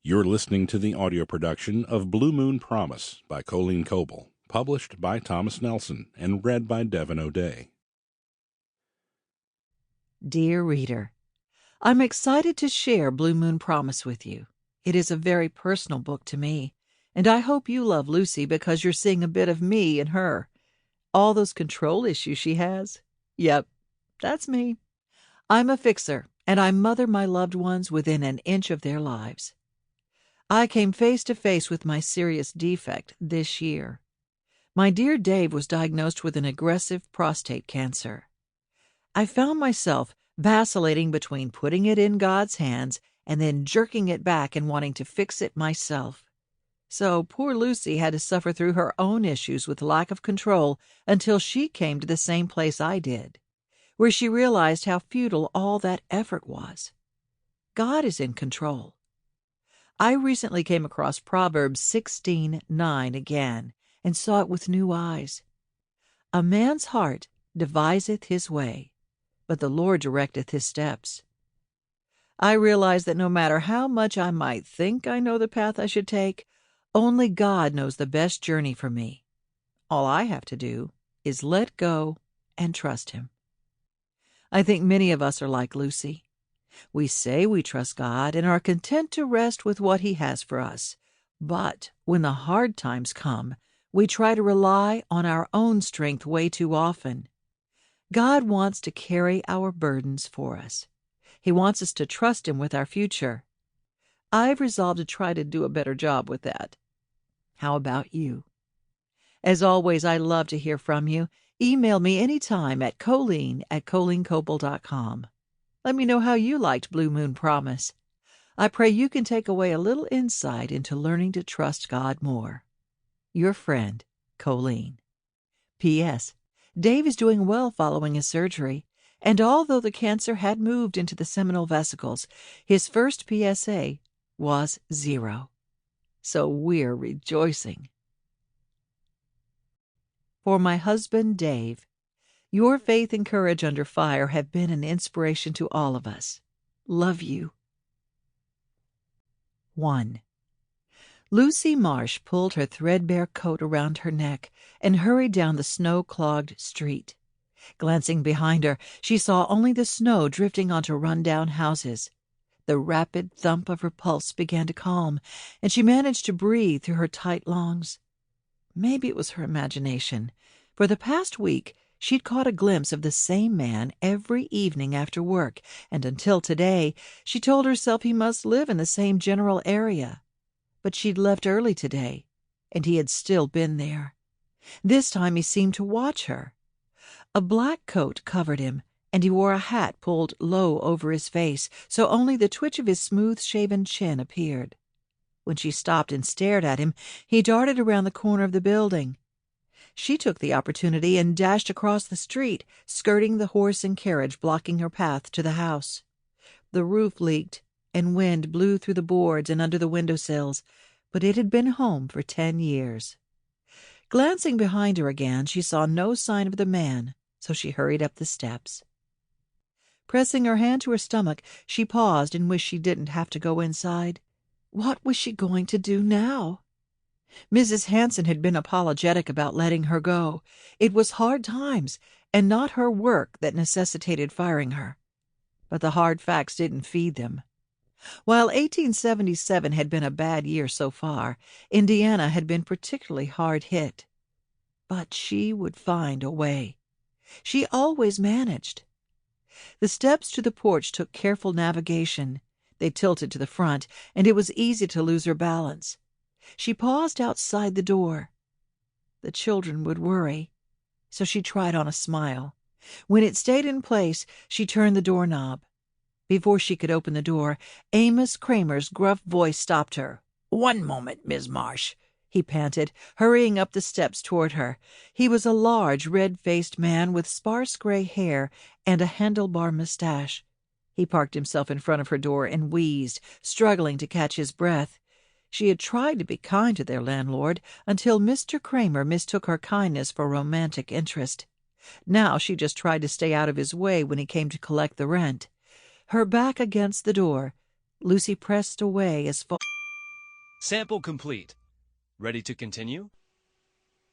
You're listening to the audio production of Blue Moon Promise by Colleen Coble, published by Thomas Nelson and read by Devon O'Day. Dear reader, I'm excited to share Blue Moon Promise with you. It is a very personal book to me, and I hope you love Lucy because you're seeing a bit of me in her. All those control issues she has? Yep, that's me. I'm a fixer, and I mother my loved ones within an inch of their lives. I came face to face with my serious defect this year. My dear Dave was diagnosed with an aggressive prostate cancer. I found myself vacillating between putting it in God's hands and then jerking it back and wanting to fix it myself. So poor Lucy had to suffer through her own issues with lack of control until she came to the same place I did, where she realized how futile all that effort was. God is in control. I recently came across Proverbs 16:9 again and saw it with new eyes. A man's heart deviseth his way, but the Lord directeth his steps. I realize that no matter how much I might think I know the path I should take, only God knows the best journey for me. All I have to do is let go and trust Him. I think many of us are like Lucy. We say we trust God and are content to rest with what He has for us. But when the hard times come, we try to rely on our own strength way too often. God wants to carry our burdens for us. He wants us to trust Him with our future. I've resolved to try to do a better job with that. How about you? As always, I love to hear from you. Email me anytime at colleen@colleencoble.com. Let me know how you liked Blue Moon Promise. I pray you can take away a little insight into learning to trust God more. Your friend, Colleen. P.S. Dave is doing well following his surgery, and although the cancer had moved into the seminal vesicles, his first PSA was 0. So we're rejoicing. For my husband, Dave, your faith and courage under fire have been an inspiration to all of us. Love you. 1. Lucy Marsh pulled her threadbare coat around her neck and hurried down the snow-clogged street. Glancing behind her, she saw only the snow drifting onto run-down houses. The rapid thump of her pulse began to calm, and she managed to breathe through her tight lungs. Maybe it was her imagination. For the past week, she'd caught a glimpse of the same man every evening after work, and until today, she told herself he must live in the same general area. But she'd left early today, and he had still been there. This time he seemed to watch her. A black coat covered him, and he wore a hat pulled low over his face, so only the twitch of his smooth-shaven chin appeared. When she stopped and stared at him, he darted around the corner of the building. She took the opportunity and dashed across the street, skirting the horse and carriage blocking her path to the house. The roof leaked, and wind blew through the boards and under the windowsills, but it had been home for 10 years. Glancing behind her again, she saw no sign of the man, so she hurried up the steps. Pressing her hand to her stomach, she paused and wished she didn't have to go inside. What was she going to do now? Mrs. Hanson had been apologetic about letting her go. It was hard times, and not her work that necessitated firing her. But the hard facts didn't feed them. While 1877 had been a bad year so far, Indiana had been particularly hard hit. But she would find a way. She always managed. The steps to the porch took careful navigation. They tilted to the front, and it was easy to lose her balance. She paused outside the door. The children would worry, so she tried on a smile. When it stayed in place, she turned the doorknob. Before she could open the door, Amos Kramer's gruff voice stopped her. "One moment, Miss Marsh," he panted, hurrying up the steps toward her. He was a large, red-faced man with sparse gray hair and a handlebar mustache. He parked himself in front of her door and wheezed, struggling to catch his breath. She had tried to be kind to their landlord until Mr. Kramer mistook her kindness for romantic interest. Now she just tried to stay out of his way when he came to collect the rent. Her back against the door, Lucy pressed away as far Sample complete. Ready to continue?